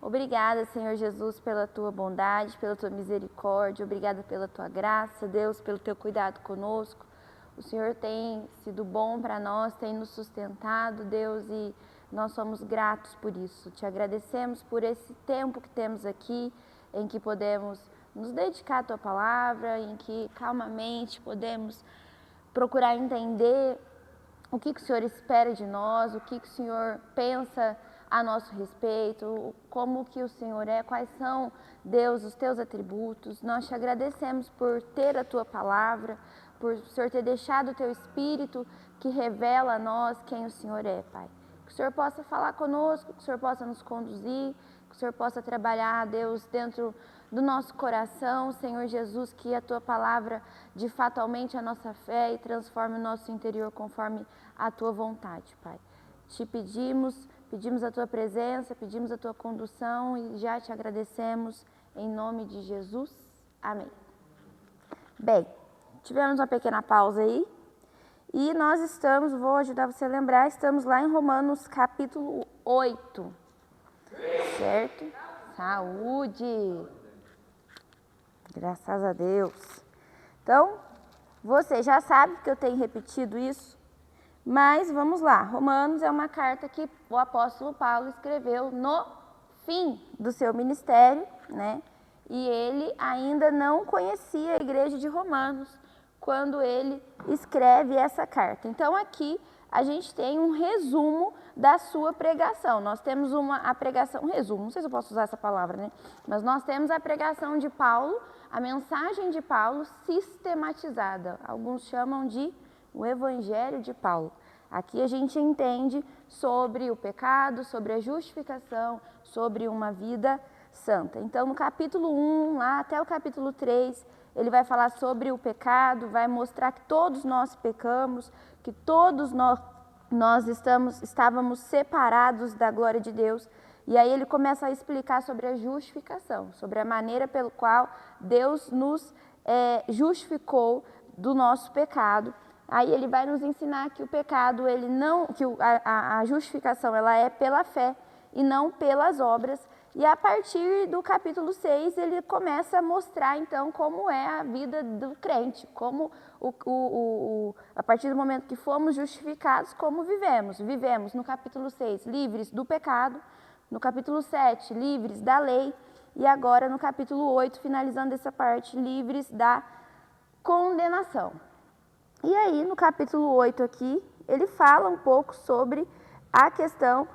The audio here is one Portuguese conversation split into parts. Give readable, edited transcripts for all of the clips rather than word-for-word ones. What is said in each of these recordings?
Obrigada, Senhor Jesus, pela tua bondade, pela tua misericórdia. Obrigada pela tua graça, Deus, pelo teu cuidado conosco. O Senhor tem sido bom para nós, tem nos sustentado, Deus, e nós somos gratos por isso. Te agradecemos por esse tempo que temos aqui, em que podemos nos dedicar à tua palavra, em que calmamente podemos procurar entender o que o Senhor espera de nós, o que o Senhor pensa a nosso respeito, como que o Senhor é, quais são, Deus, os teus atributos. Nós te agradecemos por ter a tua palavra, por o Senhor ter deixado o teu Espírito que revela a nós quem o Senhor é, Pai. Que o Senhor possa falar conosco, que o Senhor possa nos conduzir, que o Senhor possa trabalhar, Deus, dentro do nosso coração, Senhor Jesus, que a tua palavra de fato aumente a nossa fé e transforme o nosso interior conforme a tua vontade, Pai. Te pedimos a tua presença, pedimos a tua condução e já te agradecemos em nome de Jesus. Amém. Bem, tivemos uma pequena pausa aí e nós estamos, vou ajudar você a lembrar, estamos lá em Romanos capítulo 8, certo? Saúde! Graças a Deus. Então, você já sabe que eu tenho repetido isso, mas vamos lá. Romanos é uma carta que o apóstolo Paulo escreveu no fim do seu ministério, né? E ele ainda não conhecia a igreja de Romanos quando ele escreve essa carta. Então, aqui a gente tem um resumo da sua pregação. Nós temos a pregação, resumo, não sei se eu posso usar essa palavra, né? Mas nós temos a pregação de Paulo, a mensagem de Paulo sistematizada. Alguns chamam de o Evangelho de Paulo. Aqui a gente entende sobre o pecado, sobre a justificação, sobre uma vida santa. Então, no capítulo 1, lá até o capítulo 3, ele vai falar sobre o pecado, vai mostrar que todos nós pecamos, que todos nós estávamos separados da glória de Deus. E aí ele começa a explicar sobre a justificação, sobre a maneira pelo qual Deus nos justificou do nosso pecado. Aí ele vai nos ensinar que o pecado, a justificação ela é pela fé e não pelas obras. E a partir do capítulo 6, ele começa a mostrar, então, como é a vida do crente, como a partir do momento que fomos justificados, como vivemos. Vivemos, no capítulo 6, livres do pecado, no capítulo 7, livres da lei, e agora no capítulo 8, finalizando essa parte, livres da condenação. E aí, no capítulo 8 aqui, ele fala um pouco sobre a questão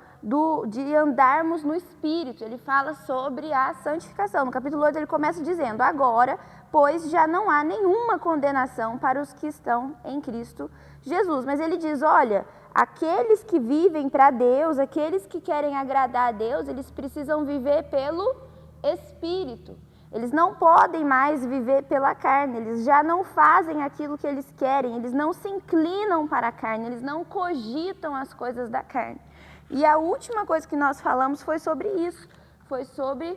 de andarmos no Espírito. Ele fala sobre a santificação. No capítulo 8 ele começa dizendo, agora, pois já não há nenhuma condenação para os que estão em Cristo Jesus. Mas ele diz, olha, aqueles que vivem para Deus, aqueles que querem agradar a Deus, eles precisam viver pelo Espírito. Eles não podem mais viver pela carne, eles já não fazem aquilo que eles querem, eles não se inclinam para a carne, eles não cogitam as coisas da carne. E a última coisa que nós falamos foi sobre isso, foi sobre...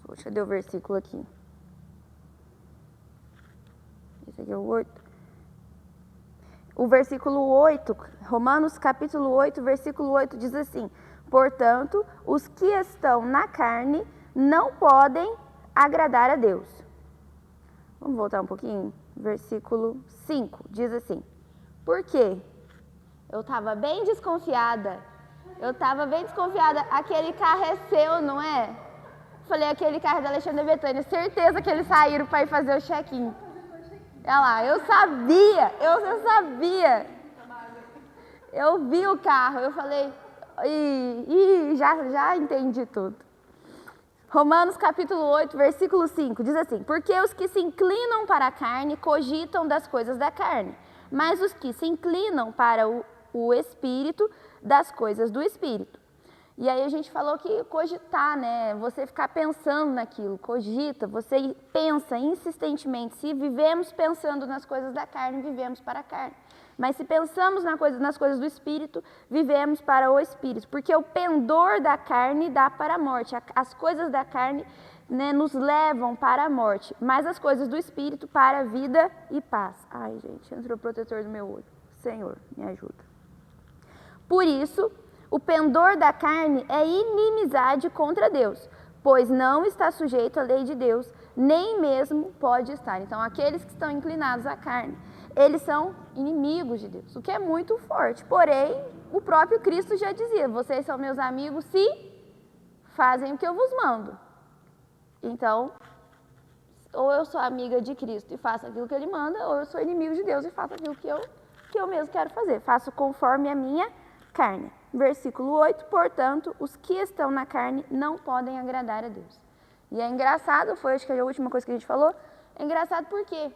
Deixa eu ver o versículo aqui. Esse aqui é o 8. O versículo 8, Romanos capítulo 8, versículo 8 diz assim, portanto, os que estão na carne não podem agradar a Deus. Vamos voltar um pouquinho? Versículo 5 diz assim, por quê? Eu estava bem desconfiada, aquele carro é seu, não é? Falei, aquele carro é da Alexandre Betânia, certeza que eles saíram para ir fazer o check-in. Olha lá, eu sabia. Eu vi o carro, eu falei, já entendi tudo. Romanos capítulo 8, versículo 5, diz assim, porque os que se inclinam para a carne cogitam das coisas da carne, mas os que se inclinam para o Espírito, das coisas do Espírito. E aí a gente falou que cogitar, né? Você ficar pensando naquilo, cogita, você pensa insistentemente. Se vivemos pensando nas coisas da carne, vivemos para a carne. Mas se pensamos nas coisas do Espírito, vivemos para o Espírito. Porque o pendor da carne dá para a morte. As coisas da carne, né, nos levam para a morte. Mas as coisas do Espírito para a vida e paz. Ai, gente, entrou o protetor do meu olho. Senhor, me ajuda. Por isso, O pendor da carne é inimizade contra Deus, pois não está sujeito à lei de Deus, nem mesmo pode estar. Então, aqueles que estão inclinados à carne, eles são inimigos de Deus, o que é muito forte. Porém, o próprio Cristo já dizia, vocês são meus amigos se fazem o que eu vos mando. Então, ou eu sou amiga de Cristo e faço aquilo que Ele manda, ou eu sou inimigo de Deus e faço aquilo que eu mesmo quero fazer. Faço conforme a minha carne. Versículo 8, portanto, os que estão na carne não podem agradar a Deus. E é engraçado, foi acho que a última coisa que a gente falou, é engraçado porque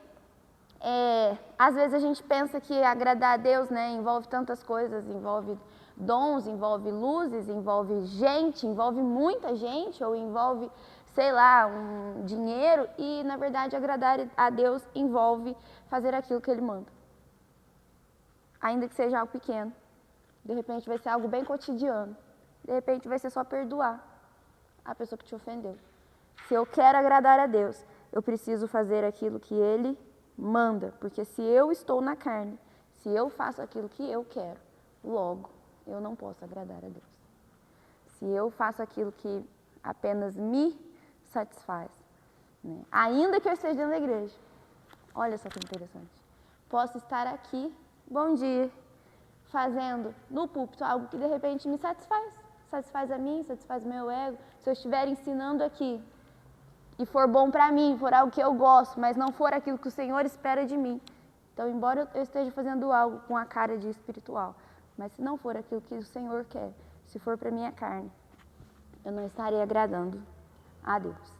às vezes a gente pensa que agradar a Deus, né, envolve tantas coisas, envolve dons, envolve luzes, envolve gente, envolve muita gente, ou envolve, sei lá, um dinheiro, e na verdade agradar a Deus envolve fazer aquilo que Ele manda. Ainda que seja algo pequeno. De repente vai ser algo bem cotidiano. De repente vai ser só perdoar a pessoa que te ofendeu. Se eu quero agradar a Deus, eu preciso fazer aquilo que Ele manda. Porque se eu estou na carne, se eu faço aquilo que eu quero, logo eu não posso agradar a Deus. Se eu faço aquilo que apenas me satisfaz, né? Ainda que eu esteja dentro da igreja. Olha só que interessante. Posso estar aqui, bom dia, fazendo no púlpito algo que de repente me satisfaz a mim, satisfaz o meu ego. Se eu estiver ensinando aqui e for bom para mim, for algo que eu gosto, mas não for aquilo que o Senhor espera de mim, então embora eu esteja fazendo algo com a cara de espiritual, mas se não for aquilo que o Senhor quer, se for para minha carne, eu não estarei agradando a Deus.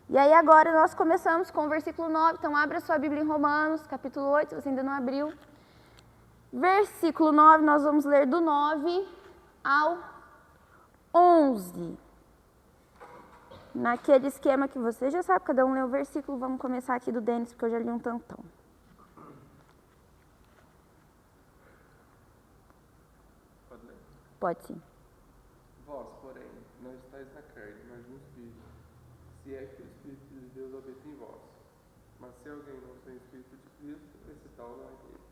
E aí agora nós começamos com o versículo 9, então abra sua Bíblia em Romanos, capítulo 8, se você ainda não abriu. Versículo 9, nós vamos ler do 9 ao 11. Naquele esquema que você já sabe, cada um lê o versículo, vamos começar aqui do Denis, porque eu já li um tantão. Pode ler? Pode sim. Vós, porém, não estáis na carne, mas no Espírito, se é que o Espírito de Deus habita em vós. Mas se alguém não tem o Espírito de Cristo, esse tal não é dele.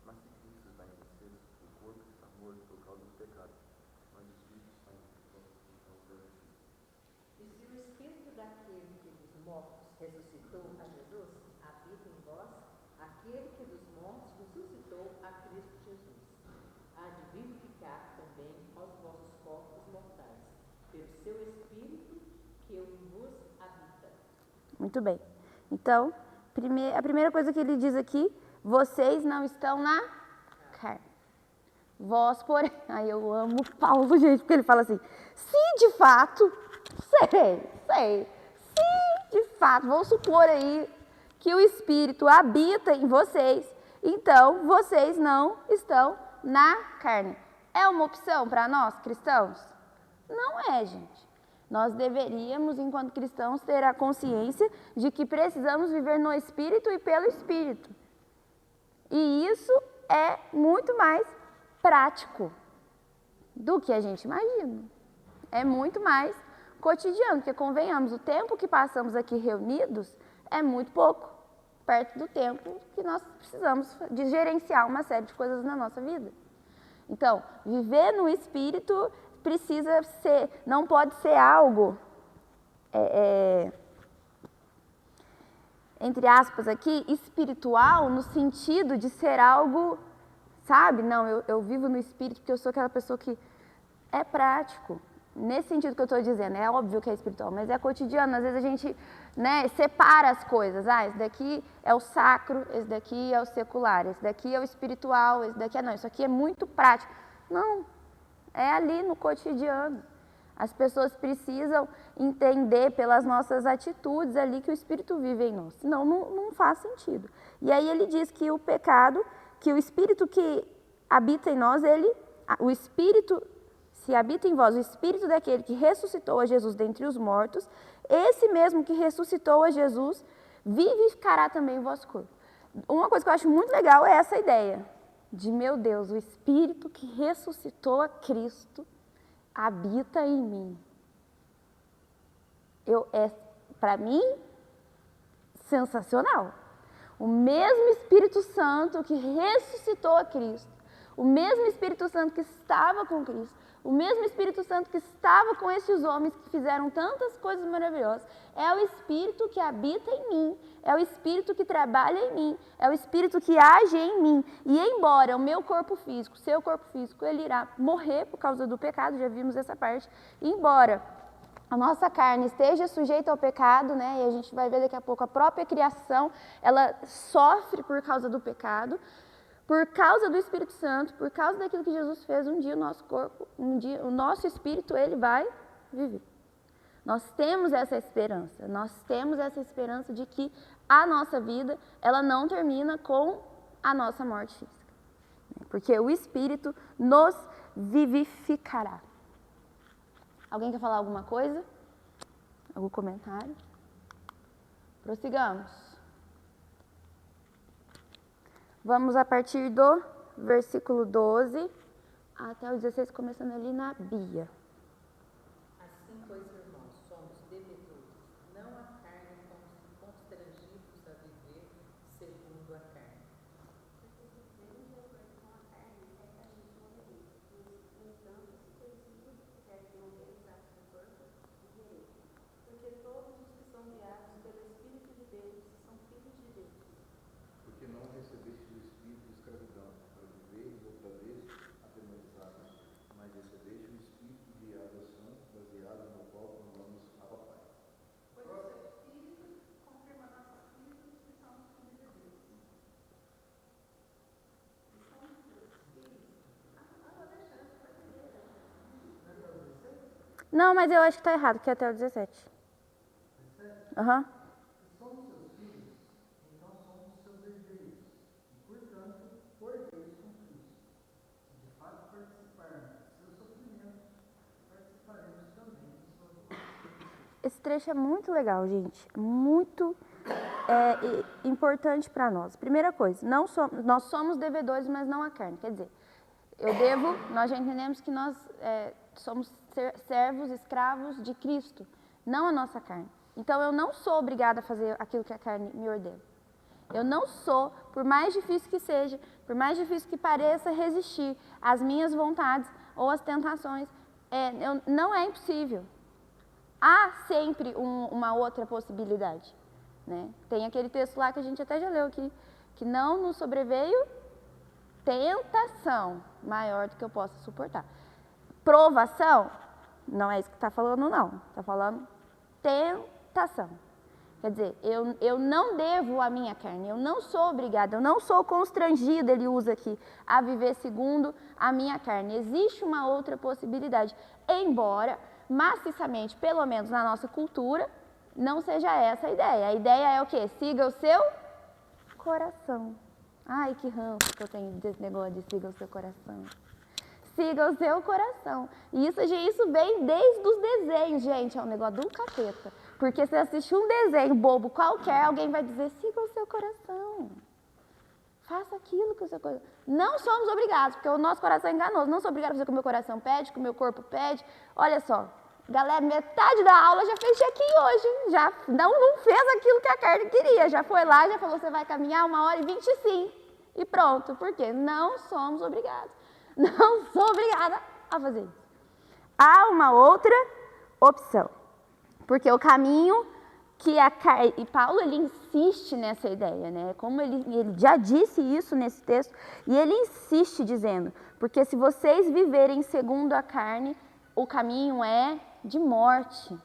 Mas se Cristo está em vocês, o corpo está morto por causa do pecado, mas o Espírito está em vocês por causa da justiça. E se o Espírito daquele que dos mortos ressuscitou a Jesus habita em vós, aquele que dos mortos ressuscitou a Cristo Jesus, há de vivificar também os vossos corpos mortais, pelo seu Espírito que vos habita. Muito bem. Então, a primeira coisa que ele diz aqui, vocês não estão na carne. Vós, porém... Ai, eu amo Paulo, gente, porque ele fala assim, se de fato, se de fato, vamos supor aí que o Espírito habita em vocês, então vocês não estão na carne. É uma opção para nós, cristãos? Não é, gente. Nós deveríamos, enquanto cristãos, ter a consciência de que precisamos viver no Espírito e pelo Espírito. E isso é muito mais prático do que a gente imagina. É muito mais cotidiano, porque convenhamos, o tempo que passamos aqui reunidos é muito pouco, perto do tempo que nós precisamos de gerenciar uma série de coisas na nossa vida. Então, viver no Espírito precisa ser, não pode ser algo, entre aspas aqui, espiritual, no sentido de ser algo, sabe? Não, eu vivo no Espírito porque eu sou aquela pessoa que é prático. Nesse sentido que eu estou dizendo, é óbvio que é espiritual, mas é cotidiano. Às vezes a gente, né, separa as coisas. Ah, esse daqui é o sacro, esse daqui é o secular, esse daqui é o espiritual, esse daqui é... Não, isso aqui é muito prático. Não, é ali no cotidiano. As pessoas precisam entender pelas nossas atitudes ali que o Espírito vive em nós. Senão não faz sentido. E aí ele diz que o pecado, que o Espírito que habita em nós, o Espírito... Se habita em vós o Espírito daquele que ressuscitou a Jesus dentre os mortos, esse mesmo que ressuscitou a Jesus vivificará também o vosso corpo. Uma coisa que eu acho muito legal é essa ideia de, meu Deus, o Espírito que ressuscitou a Cristo habita em mim. Para mim, sensacional. O mesmo Espírito Santo que ressuscitou a Cristo, o mesmo Espírito Santo que estava com Cristo, o mesmo Espírito Santo que estava com esses homens que fizeram tantas coisas maravilhosas, é o Espírito que habita em mim, é o Espírito que trabalha em mim, é o Espírito que age em mim. E embora o meu corpo físico, seu corpo físico, ele irá morrer por causa do pecado, já vimos essa parte, embora a nossa carne esteja sujeita ao pecado, né? E a gente vai ver daqui a pouco a própria criação, ela sofre por causa do pecado, por causa do Espírito Santo, por causa daquilo que Jesus fez, um dia o nosso corpo, um dia o nosso espírito, ele vai viver. Nós temos essa esperança de que a nossa vida, ela não termina com a nossa morte física. Porque o Espírito nos vivificará. Alguém quer falar alguma coisa? Algum comentário? Prossigamos. Vamos a partir do versículo 12 até o 16, começando ali na Bia. Assim, pois, irmãos, somos devedores, não a carne, constrangidos a viver segundo a carne. Porque todos os que são guiados pelo Espírito de Deus são filhos de Deus. Porque não recebeste o espírito de escravidão, para viveres outra vez atemorizados, mas recebeste o espírito de adoção, baseado no qual clamamos Abba Pai. Pois o seu Espírito confirma nossa vida que somos filhos de Deus. E somos filhos. Não, mas eu acho que está errado, que é até o 17. Aham. Somos seus filhos, então somos seus herdeiros, e, portanto, cordeiros com Cristo. Se de fato participarmos de seus sofrimentos, participaremos também de sua glória. Esse trecho é muito legal, gente. Muito importante para nós. Primeira coisa, nós somos devedores, mas não a carne. Quer dizer, nós já entendemos que nós somos servos, escravos de Cristo, não a nossa carne. Então, eu não sou obrigada a fazer aquilo que a carne me ordena. Eu não sou, por mais difícil que seja, por mais difícil que pareça resistir às minhas vontades ou às tentações, não é impossível. Há sempre uma outra possibilidade. Né? Tem aquele texto lá que a gente até já leu aqui, que não nos sobreveio tentação maior do que eu possa suportar. Provação, não é isso que está falando, não. Está falando tentação. Quer dizer, eu não devo a minha carne, eu não sou obrigada, eu não sou constrangida, ele usa aqui, a viver segundo a minha carne. Existe uma outra possibilidade, embora, maciçamente, pelo menos na nossa cultura, não seja essa a ideia. A ideia é o quê? Siga o seu coração. Ai, que ranço que eu tenho desse negócio de siga o seu coração. Siga o seu coração. E isso vem desde os desenhos, gente. É um negócio do capeta. Porque se você assistir um desenho bobo qualquer, alguém vai dizer, siga o seu coração. Faça aquilo que o seu coração... Não somos obrigados, porque o nosso coração é enganoso. Não sou obrigada a fazer o que o meu coração pede, o que o meu corpo pede. Olha só, galera, metade da aula já fez check-in hoje. Já não fez aquilo que a carne queria. Já foi lá, já falou, você vai caminhar 1h25. E pronto. Por quê? Não somos obrigados. Não sou obrigada a fazer isso. Há uma outra opção. Porque o caminho que a carne... E Paulo, ele insiste nessa ideia, né? Como ele já disse isso nesse texto, e ele insiste dizendo, porque se vocês viverem segundo a carne, o caminho é de morte.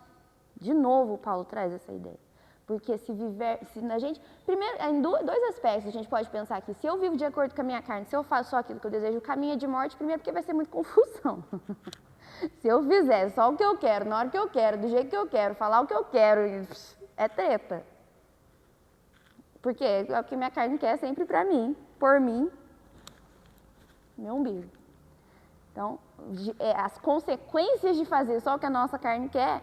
De novo, Paulo traz essa ideia. Porque se a gente... Primeiro, em dois aspectos a gente pode pensar aqui. Se eu vivo de acordo com a minha carne, se eu faço só aquilo que eu desejo, o caminho é de morte, primeiro porque vai ser muito confusão. Se eu fizer só o que eu quero, na hora que eu quero, do jeito que eu quero, falar o que eu quero, é treta. Porque é o que minha carne quer sempre pra mim, por mim, meu umbigo. Então, as consequências de fazer só o que a nossa carne quer,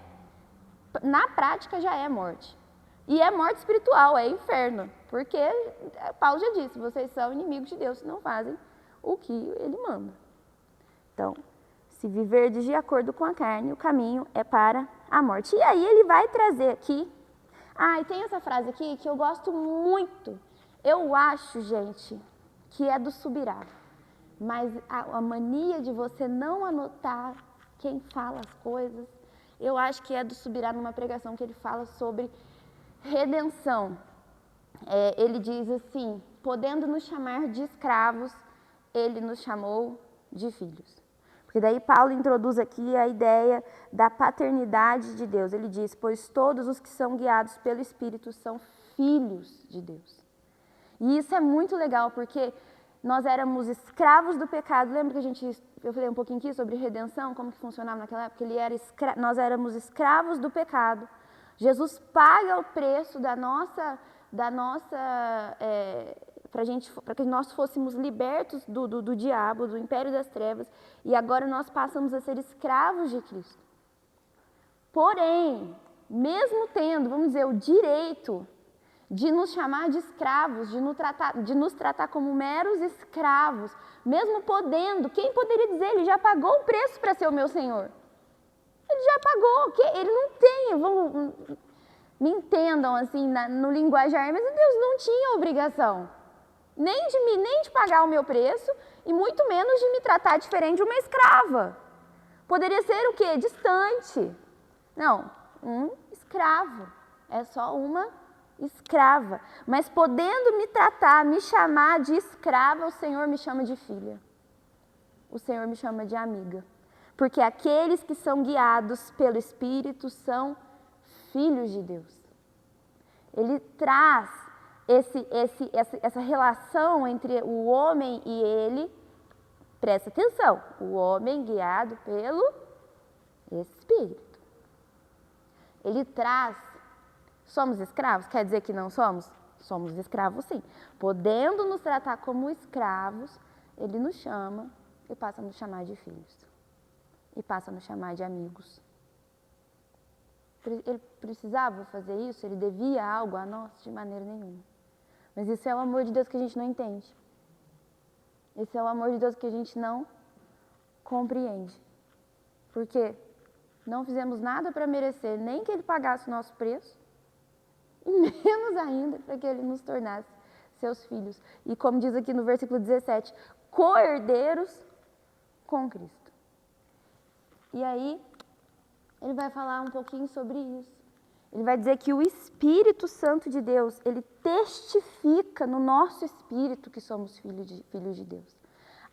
na prática já é morte. E é morte espiritual, é inferno. Porque Paulo já disse, vocês são inimigos de Deus se não fazem o que ele manda. Então, se viver de acordo com a carne, o caminho é para a morte. E aí ele vai trazer aqui... e tem essa frase aqui que eu gosto muito. Eu acho, gente, que é do Subirá. Mas a mania de você não anotar quem fala as coisas. Eu acho que é do Subirá numa pregação que ele fala sobre redenção. Ele diz assim, podendo nos chamar de escravos, ele nos chamou de filhos. Porque daí Paulo introduz aqui a ideia da paternidade de Deus. Ele diz, pois todos os que são guiados pelo Espírito são filhos de Deus. E isso é muito legal, porque nós éramos escravos do pecado. Lembra que eu falei um pouquinho aqui sobre redenção, como que funcionava naquela época? Nós éramos escravos do pecado. Jesus paga o preço para que nós fôssemos libertos do diabo, do império das trevas, e agora nós passamos a ser escravos de Cristo. Porém, mesmo tendo, vamos dizer, o direito de nos chamar de escravos, de nos tratar como meros escravos, mesmo podendo, quem poderia dizer, ele já pagou o preço para ser o meu Senhor? Ele já pagou, ele não tem, me entendam assim no linguajar, mas Deus não tinha obrigação nem de pagar o meu preço e muito menos de me tratar diferente de uma escrava. Poderia ser o quê? Distante. Não, um escravo, é só uma escrava, mas podendo me chamar de escrava, o Senhor me chama de filha, o Senhor me chama de amiga, porque aqueles que são guiados pelo Espírito são filhos de Deus. Ele traz essa relação entre o homem e ele, presta atenção, o homem guiado pelo Espírito. Ele traz, somos escravos? Quer dizer que não somos? Somos escravos sim. Podendo nos tratar como escravos, ele nos chama e passa a nos chamar de filhos. E passa a nos chamar de amigos. Ele precisava fazer isso? Ele devia algo a nós? De maneira nenhuma. Mas isso é o amor de Deus que a gente não entende. Esse é o amor de Deus que a gente não compreende. Porque não fizemos nada para merecer, nem que Ele pagasse o nosso preço, e menos ainda para que Ele nos tornasse seus filhos. E como diz aqui no versículo 17, co-herdeiros com Cristo. E aí, ele vai falar um pouquinho sobre isso. Ele vai dizer que o Espírito Santo de Deus, ele testifica no nosso espírito que somos filhos de Deus.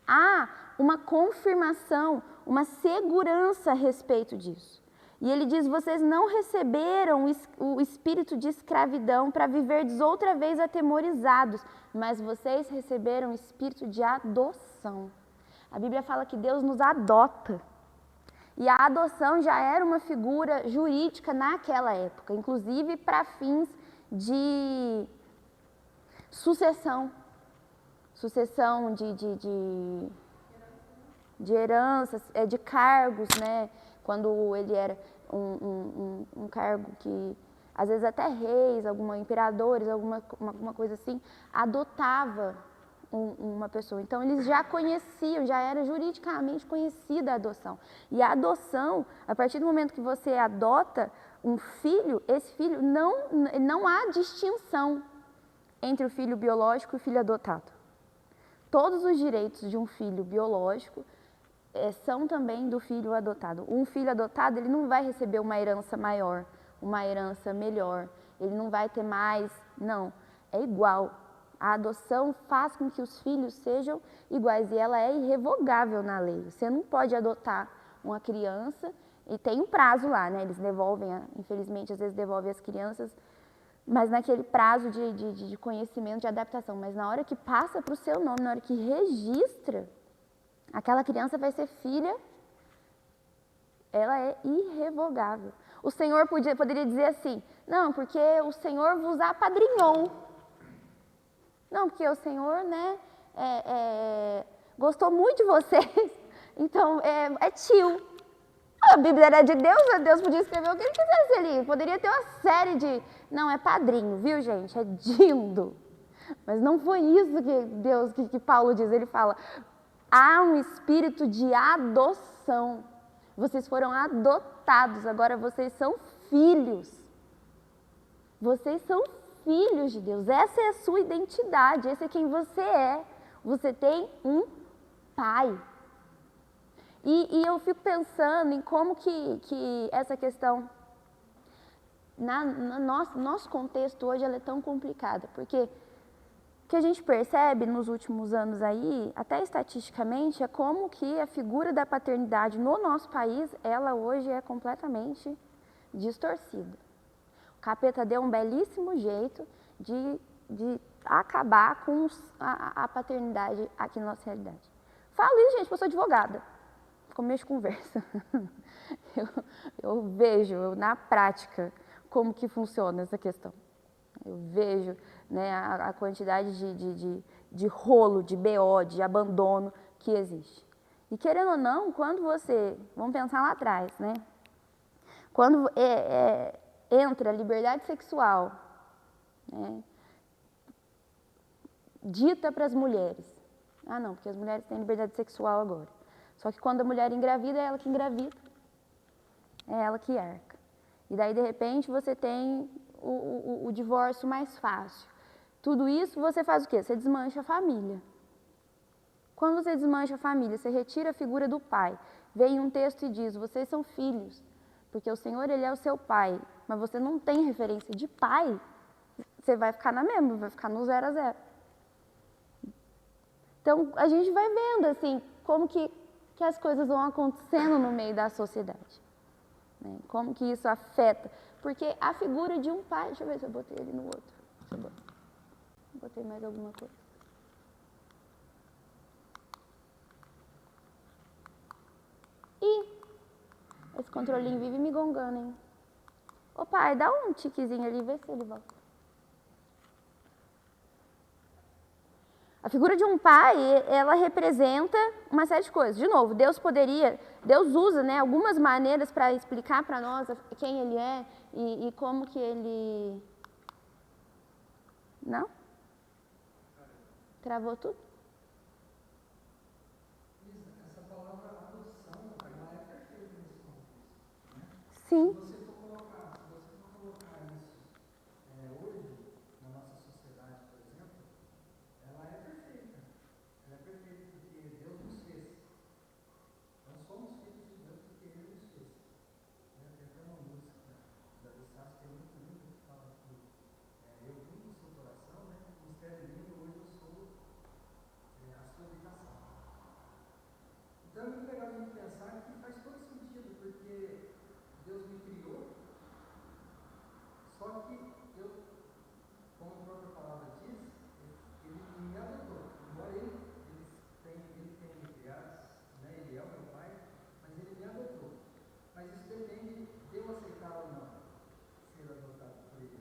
Há uma confirmação, uma segurança a respeito disso. E ele diz, vocês não receberam o espírito de escravidão para viverdes outra vez atemorizados, mas vocês receberam o espírito de adoção. A Bíblia fala que Deus nos adota. E a adoção já era uma figura jurídica naquela época, inclusive para fins de sucessão de heranças, de cargos, né? Quando ele era um cargo que, às vezes até reis, imperadores, alguma coisa assim, adotava uma pessoa. Então, eles já conheciam, já era juridicamente conhecida a adoção. E a adoção, a partir do momento que você adota um filho, esse filho não há distinção entre o filho biológico e o filho adotado. Todos os direitos de um filho biológico são também do filho adotado. Um filho adotado, ele não vai receber uma herança maior, uma herança melhor, ele não vai ter mais, não, é igual. A adoção faz com que os filhos sejam iguais e ela é irrevogável na lei. Você não pode adotar uma criança e tem um prazo lá, né? Eles devolvem, infelizmente, às vezes devolvem as crianças, mas naquele prazo de conhecimento, de adaptação. Mas na hora que passa para o seu nome, na hora que registra, aquela criança vai ser filha, ela é irrevogável. O Senhor poderia dizer assim, não, porque o Senhor vos apadrinhou. Não, porque o Senhor, né, gostou muito de vocês, então é tio. A Bíblia era de Deus podia escrever o que ele quisesse ali. Poderia ter uma série de... Não, é padrinho, viu, gente? É dindo. Mas não foi isso que Paulo diz. Ele fala, há um espírito de adoção. Vocês foram adotados, agora vocês são filhos. Vocês são filhos de Deus. Essa é a sua identidade, esse é quem você é. Você tem um pai. E eu fico pensando em como que essa questão, no nosso contexto hoje, ela é tão complicada, porque o que a gente percebe nos últimos anos aí, até estatisticamente, é como que a figura da paternidade no nosso país, ela hoje é completamente distorcida. O capeta deu um belíssimo jeito de acabar com a paternidade aqui na nossa realidade. Falo isso, gente, porque eu sou advogada. Começo conversa. Eu vejo na prática como que funciona essa questão. Eu vejo, né, a quantidade de rolo, de BO, de abandono que existe. E querendo ou não, quando você, vamos pensar lá atrás, né? Quando entra a liberdade sexual, né, dita para as mulheres. Ah, não, porque as mulheres têm liberdade sexual agora. Só que quando a mulher engravida, é ela que engravida, é ela que arca. E daí, de repente, você tem o divórcio mais fácil. Tudo isso você faz o quê? Você desmancha a família. Quando você desmancha a família, você retira a figura do pai. Vem um texto e diz, vocês são filhos, porque o Senhor, Ele é o seu pai, mas você não tem referência de pai, você vai ficar na mesma, vai ficar no 0 a 0. Então, a gente vai vendo, assim, como que as coisas vão acontecendo no meio da sociedade. Né? Como que isso afeta. Porque a figura de um pai... Deixa eu ver se eu botei ele no outro. Deixa eu botei mais alguma coisa. Ih, esse controlinho vive me gongando, hein? Ô pai, dá um tiquezinho ali, vê se ele volta. A figura de um pai, ela representa uma série de coisas. De novo, Deus usa, né, algumas maneiras para explicar para nós quem Ele é e como que Ele... Não? Travou tudo? Essa palavra adoção, ela é perfeita nesse contexto, né? Sim. Se você for colocar isso hoje, na nossa sociedade, por exemplo, ela é perfeita. Ela é perfeita porque Deus nos fez. Nós somos filhos de Deus porque Ele nos fez. Tem até uma música da Lissas que é muito linda, que fala que eu vim no seu coração, né? Mistério lindo, hoje eu sou a sua habitação. Então é muito legal a gente pensar que faz todo sentido, porque Deus me criou, só que eu, como a própria palavra diz, Ele me adotou. Embora Ele tenha me criado, né, Ele é o meu pai, mas Ele me adotou. Mas isso depende de eu aceitar ou não ser adotado por Ele.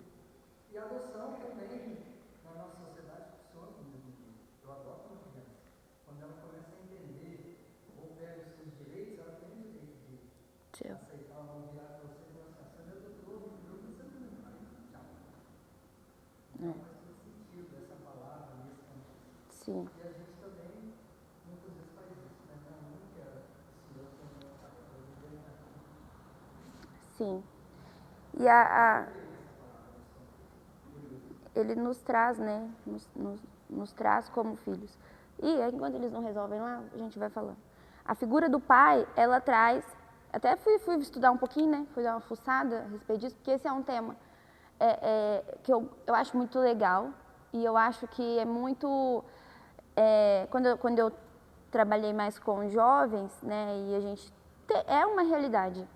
E a adoção também, na nossa sociedade, funciona do mesmo jeito. Eu adoto uma criança. Quando ela começa a entender ou pega os seus direitos, ela tem o direito de aceitar ou não, virar para você e falar assim, você me adotou, você não me faz. Tchau. Então faz todo sentido essa palavra nesse contexto. Sim. E a gente também, muitas vezes, faz isso, né? Não quero esse outro meu pai, eu vou viver na vida. Sim. E Ele nos traz, né? Nos traz como filhos. E aí, enquanto eles não resolvem lá, a gente vai falando. A figura do pai, ela traz... Até fui estudar um pouquinho, né? Fui dar uma fuçada a respeito disso, porque esse é um tema que eu acho muito legal. E eu acho que é muito... Quando eu trabalhei mais com jovens, né? E a gente... É uma realidade.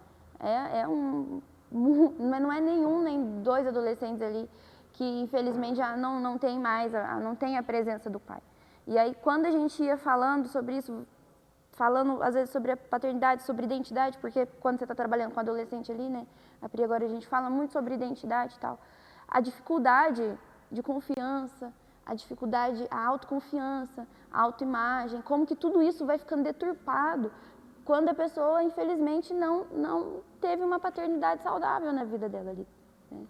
Mas não é nenhum, nem dois adolescentes ali que infelizmente já não tem mais, não tem a presença do pai. E aí quando a gente ia falando sobre isso, falando às vezes sobre a paternidade, sobre identidade, porque quando você está trabalhando com adolescente ali, né, a Pri agora a gente fala muito sobre identidade e tal, a dificuldade de confiança, a dificuldade, a autoconfiança, a autoimagem, como que tudo isso vai ficando deturpado quando a pessoa, infelizmente, não teve uma paternidade saudável na vida dela ali. Né?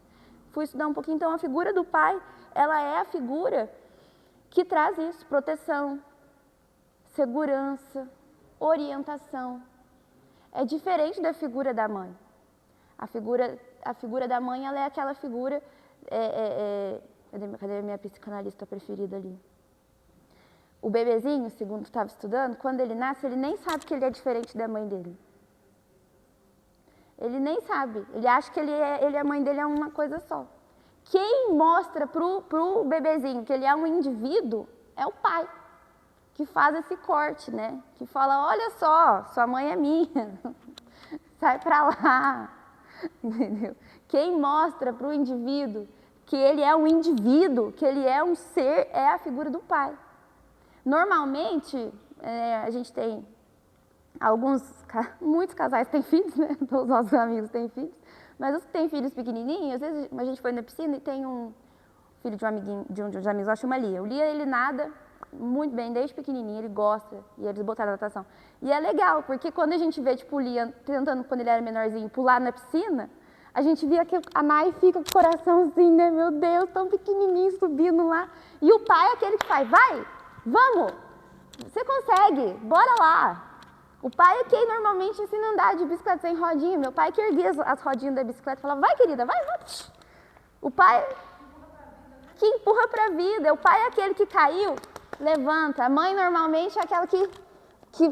Fui estudar um pouquinho, então a figura do pai, ela é a figura que traz isso, proteção, segurança, orientação. É diferente da figura da mãe. A figura da mãe, ela é aquela figura... Cadê a minha psicanalista preferida ali? O bebezinho, segundo estava estudando, quando ele nasce, ele nem sabe que ele é diferente da mãe dele. Ele nem sabe. Ele acha que ele e a mãe dele é uma coisa só. Quem mostra pro bebezinho que ele é um indivíduo é o pai, que faz esse corte, né? Que fala, olha só, sua mãe é minha, sai pra lá, entendeu? Quem mostra pro indivíduo que ele é um indivíduo, que ele é um ser, é a figura do pai. Normalmente, a gente tem muitos casais têm filhos, né? Todos os nossos amigos têm filhos, mas os que têm filhos pequenininhos, às vezes a gente foi na piscina e tem um filho de um amiguinho, de um dos amigos, chama Lia. O Lia, ele nada muito bem desde pequenininho, ele gosta, e eles botaram natação. E é legal, porque quando a gente vê, tipo, o Lia tentando, quando ele era menorzinho, pular na piscina, a gente via que a Nai fica com o coração assim, né? Meu Deus, tão pequenininho subindo lá. E o pai é aquele que faz, vai, vamos, você consegue, bora lá. O pai é quem normalmente ensina a andar de bicicleta sem rodinha. Meu pai que erguia as rodinhas da bicicleta e falava, vai querida, vai. O pai que empurra para a vida. O pai é aquele que caiu, levanta. A mãe normalmente é aquela que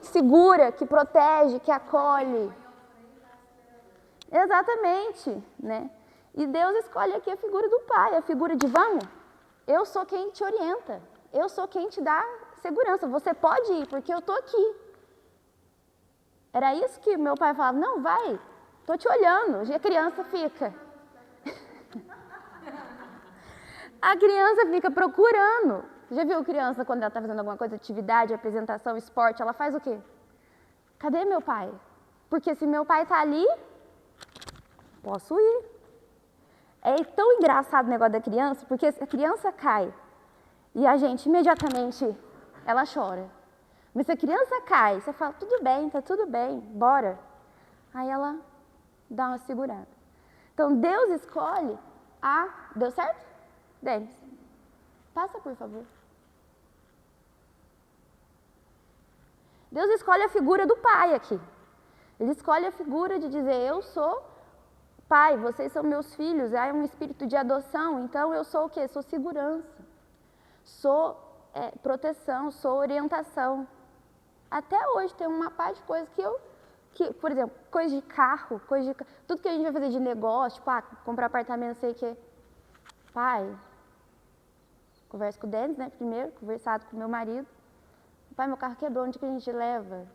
segura, que protege, que acolhe. Exatamente, né? E Deus escolhe aqui a figura do pai, a figura de vamos, eu sou quem te orienta, eu sou quem te dá segurança, você pode ir, porque eu estou aqui. Era isso que meu pai falava, não, vai, estou te olhando, e a criança fica. A criança fica procurando. Já viu criança quando ela está fazendo alguma coisa, atividade, apresentação, esporte, ela faz o quê? Cadê meu pai? Porque se meu pai está ali, posso ir. É tão engraçado o negócio da criança, porque a criança cai e a gente imediatamente, ela chora. Mas se a criança cai, você fala, tudo bem, tá tudo bem, bora. Aí ela dá uma segurada. Então Deus escolhe deu certo? Denis, passa por favor. Deus escolhe a figura do pai aqui. Ele escolhe a figura de dizer, eu sou pai, vocês são meus filhos, é um espírito de adoção, então eu sou o quê? Sou segurança, sou proteção, sou orientação. Até hoje tem uma parte de coisas que, por exemplo, coisa de carro, tudo que a gente vai fazer de negócio, tipo, comprar apartamento, sei o quê. Pai, converso com o Denis, né, primeiro, conversado com meu marido. Pai, meu carro quebrou, onde que a gente leva?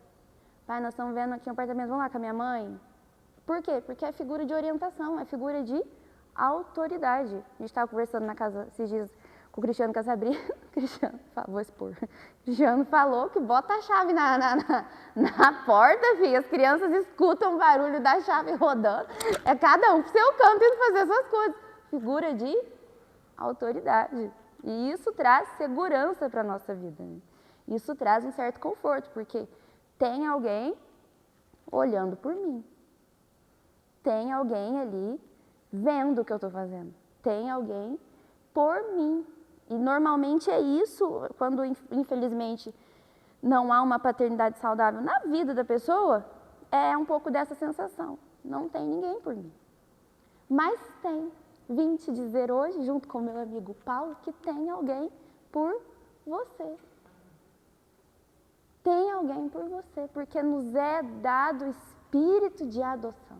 Pai, nós estamos vendo aqui um apartamento, vamos lá com a minha mãe? Por quê? Porque é figura de orientação, é figura de autoridade. A gente estava conversando na casa esses dias com o Cristiano Casabrino. Cristiano, vou expor. Cristiano falou que bota a chave na porta, filho. As crianças escutam o barulho da chave rodando. É cada um pro seu canto indo fazer suas coisas. Figura de autoridade. E isso traz segurança para a nossa vida. Né? Isso traz um certo conforto, porque tem alguém olhando por mim. Tem alguém ali vendo o que eu estou fazendo. Tem alguém por mim. E normalmente é isso, quando infelizmente não há uma paternidade saudável na vida da pessoa, é um pouco dessa sensação. Não tem ninguém por mim. Mas tem. Vim te dizer hoje, junto com meu amigo Paulo, que tem alguém por você. Tem alguém por você, porque nos é dado o espírito de adoção.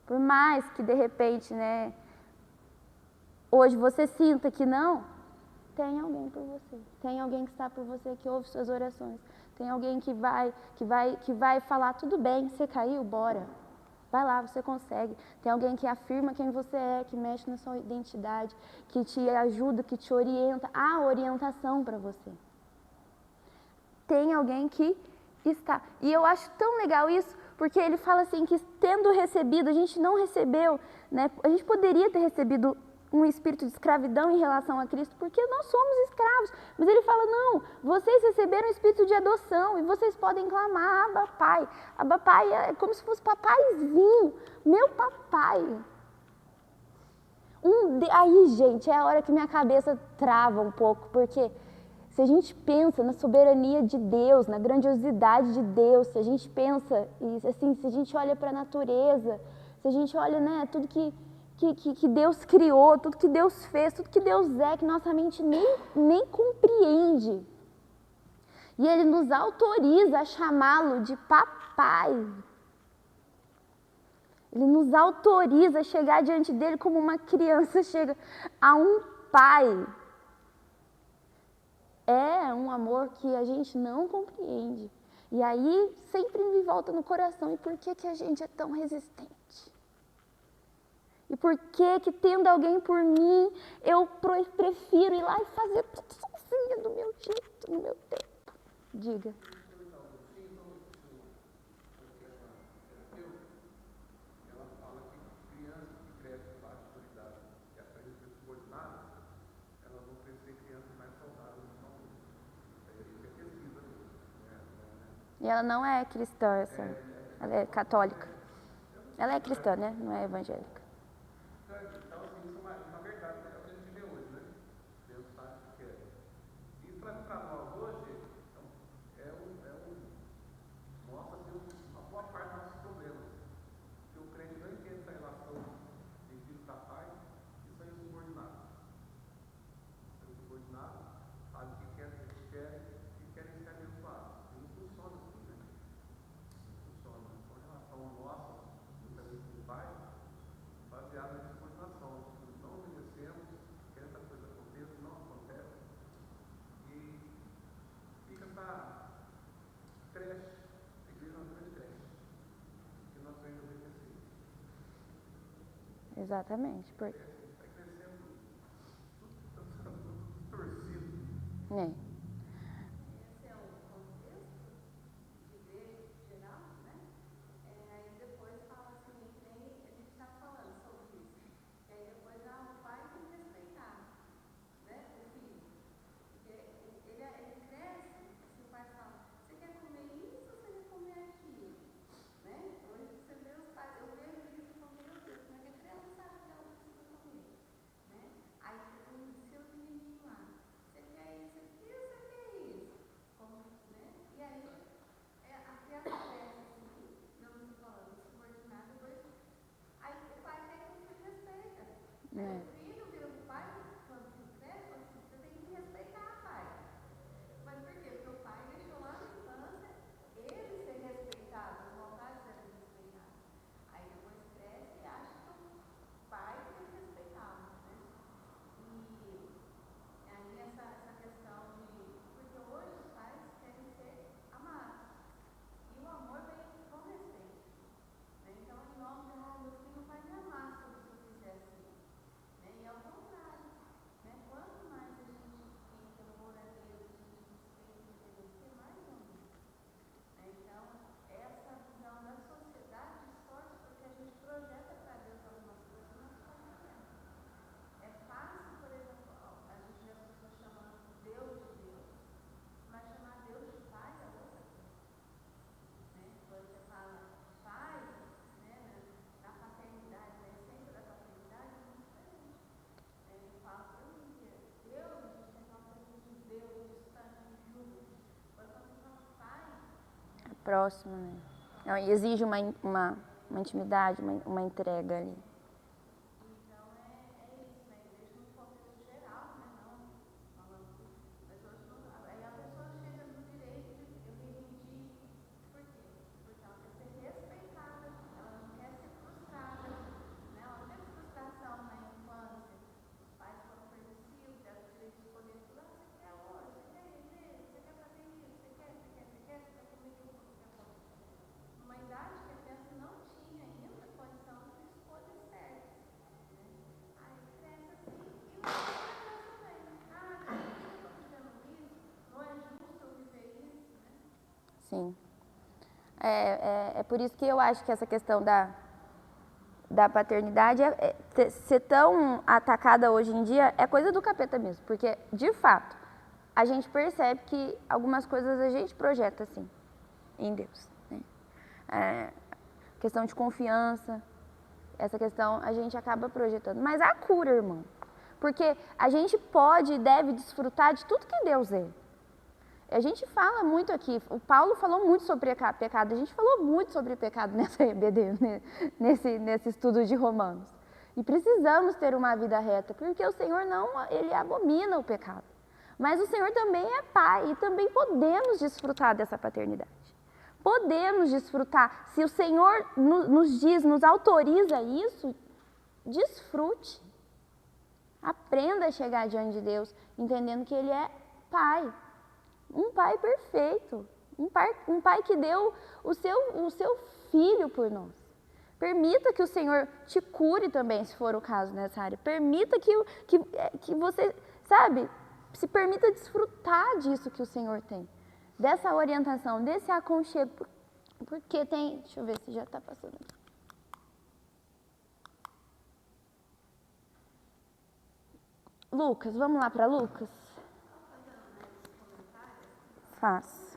Por mais que de repente, né, hoje você sinta que não, tem alguém por você. Tem alguém que está por você, que ouve suas orações. Tem alguém que vai falar, tudo bem, você caiu, bora. Vai lá, você consegue. Tem alguém que afirma quem você é, que mexe na sua identidade, que te ajuda, que te orienta. Há orientação para você. Tem alguém que está. E eu acho tão legal isso, porque ele fala assim que tendo recebido, a gente não recebeu, né? A gente poderia ter recebido um espírito de escravidão em relação a Cristo, porque nós somos escravos. Mas ele fala, não, vocês receberam um espírito de adoção e vocês podem clamar, Abba Pai. Abba Pai é como se fosse papaizinho, meu papai. Aí, gente, é a hora que minha cabeça trava um pouco, porque se a gente pensa na soberania de Deus, na grandiosidade de Deus, se a gente pensa, assim, se a gente olha para a natureza, se a gente olha, né, tudo que Deus criou, tudo que Deus fez, tudo que Deus é, que nossa mente nem compreende. E Ele nos autoriza a chamá-lo de papai. Ele nos autoriza a chegar diante dele como uma criança chega a um pai. É um amor que a gente não compreende. E aí sempre me volta no coração, e por que a gente é tão resistente? E por que tendo alguém por mim, eu prefiro ir lá e fazer tudo sozinha, do meu jeito, no meu tempo? Diga. Ela fala que criança que cresce debaixo de autoridade, que aprende a ser subordinada, elas vão crescer crianças mais saudáveis no mundo. Isso é pesquisa. E ela não é cristã, ela é católica. Ela é cristã, né? Não é evangélica. Então, assim, isso é uma verdade, é o que a gente vê hoje, né? Deus sabe o que é. E para nós hoje, mostra uma boa parte dos nossos problemas. Porque o crente não entende essa relação de filho para pai e são insubordinados. São insubordinados, sabem o que querem e querem ser abençoados. E não funciona assim, né? Não funciona. Com relação ao nosso, muitas vezes com o pai, baseado na insubordinação. Não obedecemos, queremos que a coisa aconteça, não acontece. E fica essa creche, a igreja é uma grande creche, que nós temos que obedecer. Exatamente. Está crescendo, tudo está ficando torcido. É. Esse é o contexto de igreja geral, né? Aí depois fala assim, que nem a gente está falando sobre isso. E aí depois o pai tem que respeitar, né? O filho. Porque ele cresce, assim, o pai fala, você quer comer isso ou você quer comer aquilo? Né? Hoje você vê os pais, eu vejo isso e falo, meu Deus, como é que a criança sabe que ela precisa comer? Né? Aí eu ensino o menininho lá, você quer isso aqui ou você quer isso? Como, né? E aí a criança cresce assim, não me falando, subordinada, depois. Aí o pai quer que o filho respeita. Aí o filho vira pro pai, quando o filho cresce, fala assim, você tem que me respeitar, pai. Mas por quê? Porque o pai deixou lá na infância ele ser respeitado, as vontades serem respeitadas. Aí depois cresce e acha que o pai tem que respeitá-lo, né? E aí essa questão de... Porque hoje os pais querem ser amados. E o amor vem com respeito. Né? Então, em nome de meu filho vai me amar se eu fizer assim. Né? E ao contrário. Né? Quanto mais a gente tem temor a Deus, a gente respeita e obedecer, mais amor. Né? Então, essa visão da sociedade distorce porque a gente projeta para Deus algumas coisas que nós fazemos. É fácil, por exemplo, a gente vê as pessoas chamando Deus de Deus, mas chamar Deus de Pai é outra coisa. Né? Quando você fala Pai, né, na paternidade, na essência da paternidade, é muito diferente. Ele fala para mim que Deus, a gente tem uma coisa de Deus distante, junto. Agora, quando você fala Pai, É próximo, né? Não, e exige uma intimidade, uma entrega ali. então é isso, né? Igreja no contexto geral, né? Não falando, mas hoje não. Aí a pessoa chega no direito de eu me rendir. Por quê? Porque ela quer ser respeitada, ela não quer ser frustrada, né? Ela não teve frustração na infância. Os pais foram permissivos, deram o direito de escolher tudo. Ah, você quer hoje, você quer viver, você quer fazer isso, você quer comer isso, você quer comer. Numa idade que a criança não tinha ainda condição de escolhas certas. Né? Aí cresce assim e não tem também. Ah, eu estou vivendo isso, não é justo eu viver isso, né? Sim. É por isso que eu acho que essa questão da paternidade ser tão atacada hoje em dia é coisa do capeta mesmo. Porque, de fato, a gente percebe que algumas coisas a gente projeta assim, em Deus. Né? Questão de confiança, essa questão a gente acaba projetando. Mas há cura, irmão. Porque a gente pode e deve desfrutar de tudo que Deus é. A gente fala muito aqui, o Paulo falou muito sobre pecado, a gente falou muito sobre pecado nessa EBD, nesse estudo de Romanos. E precisamos ter uma vida reta, porque o Senhor ele abomina o pecado. Mas o Senhor também é Pai e também podemos desfrutar dessa paternidade. Podemos desfrutar. Se o Senhor nos diz, nos autoriza isso, desfrute. Aprenda a chegar diante de Deus, entendendo que Ele é Pai. Um Pai perfeito. Um pai que deu o seu Filho por nós. Permita que o Senhor te cure também, se for o caso nessa área. Permita que você, sabe, se permita desfrutar disso que o Senhor tem. Dessa orientação, desse aconchego. Porque tem, deixa eu ver se já está passando aqui. Lucas, vamos lá para Lucas? Faz.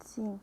Sim.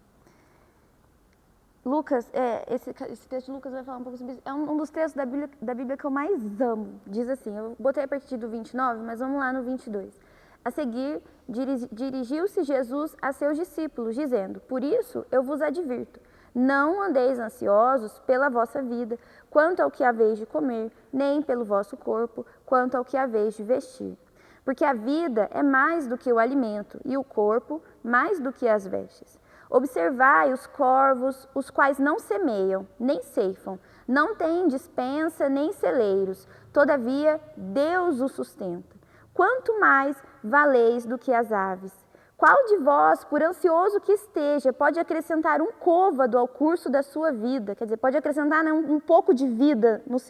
Lucas, esse texto de Lucas vai falar um pouco sobre isso. É um dos textos da Bíblia que eu mais amo. Diz assim, eu botei a partir do 29, mas vamos lá no 22. A seguir, dirigiu-se Jesus a seus discípulos, dizendo: Por isso eu vos advirto, não andeis ansiosos pela vossa vida, quanto ao que haveis de comer, nem pelo vosso corpo, quanto ao que haveis de vestir. Porque a vida é mais do que o alimento, e o corpo mais do que as vestes. Observai os corvos, os quais não semeiam, nem ceifam, não têm despensa, nem celeiros, todavia Deus os sustenta. Quanto mais valeis do que as aves? Qual de vós, por ansioso que esteja, pode acrescentar um côvado ao curso da sua vida? Quer dizer, pode acrescentar um pouco de vida nos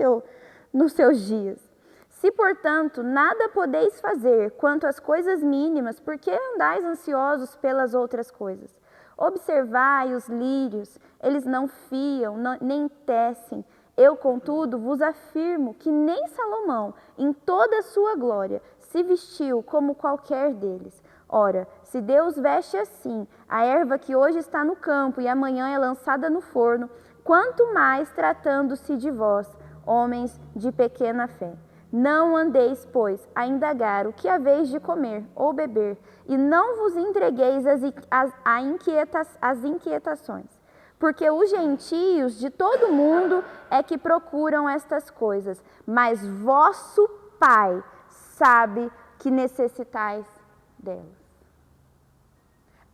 seus dias. Se, portanto, nada podeis fazer quanto às coisas mínimas, por que andais ansiosos pelas outras coisas? Observai os lírios, eles não fiam, nem tecem. Eu, contudo, vos afirmo que nem Salomão, em toda a sua glória, se vestiu como qualquer deles. Ora, se Deus veste assim a erva que hoje está no campo e amanhã é lançada no forno, quanto mais tratando-se de vós, homens de pequena fé. Não andeis, pois, a indagar o que haveis de comer ou beber, e não vos entregueis às inquietações, porque os gentios de todo mundo é que procuram estas coisas, mas vosso Pai sabe que necessitais delas.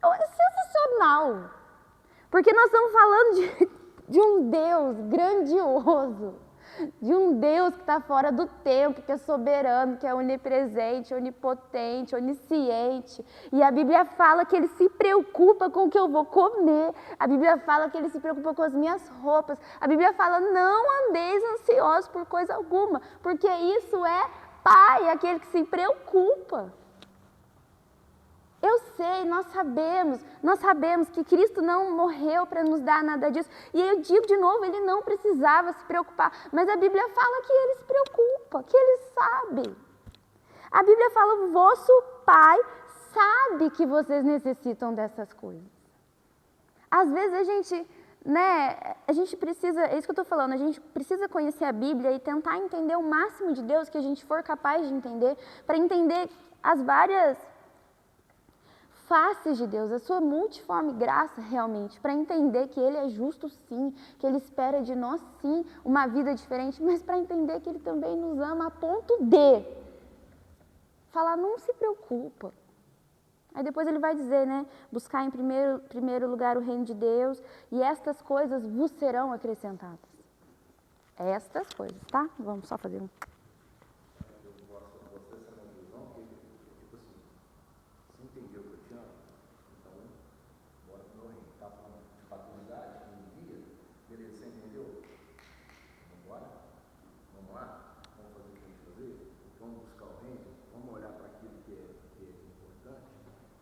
É sensacional, porque nós estamos falando de um Deus grandioso, de um Deus que está fora do tempo, que é soberano, que é onipresente, onipotente, onisciente. E a Bíblia fala que Ele se preocupa com o que eu vou comer. A Bíblia fala que Ele se preocupa com as minhas roupas. A Bíblia fala, não andeis ansiosos por coisa alguma, porque isso é Pai, aquele que se preocupa. Eu sei, nós sabemos que Cristo não morreu para nos dar nada disso. E eu digo de novo, Ele não precisava se preocupar. Mas a Bíblia fala que Ele se preocupa, que Ele sabe. A Bíblia fala, o vosso Pai sabe que vocês necessitam dessas coisas. Às vezes a gente precisa, é isso que eu estou falando, a gente precisa conhecer a Bíblia e tentar entender o máximo de Deus que a gente for capaz de entender, para entender as várias faces de Deus, a sua multiforme graça realmente, para entender que Ele é justo sim, que Ele espera de nós sim uma vida diferente, mas para entender que Ele também nos ama a ponto de falar, não se preocupa. Aí depois Ele vai dizer, né, buscar em primeiro lugar o reino de Deus e estas coisas vos serão acrescentadas. Estas coisas, tá? Vamos só fazer um...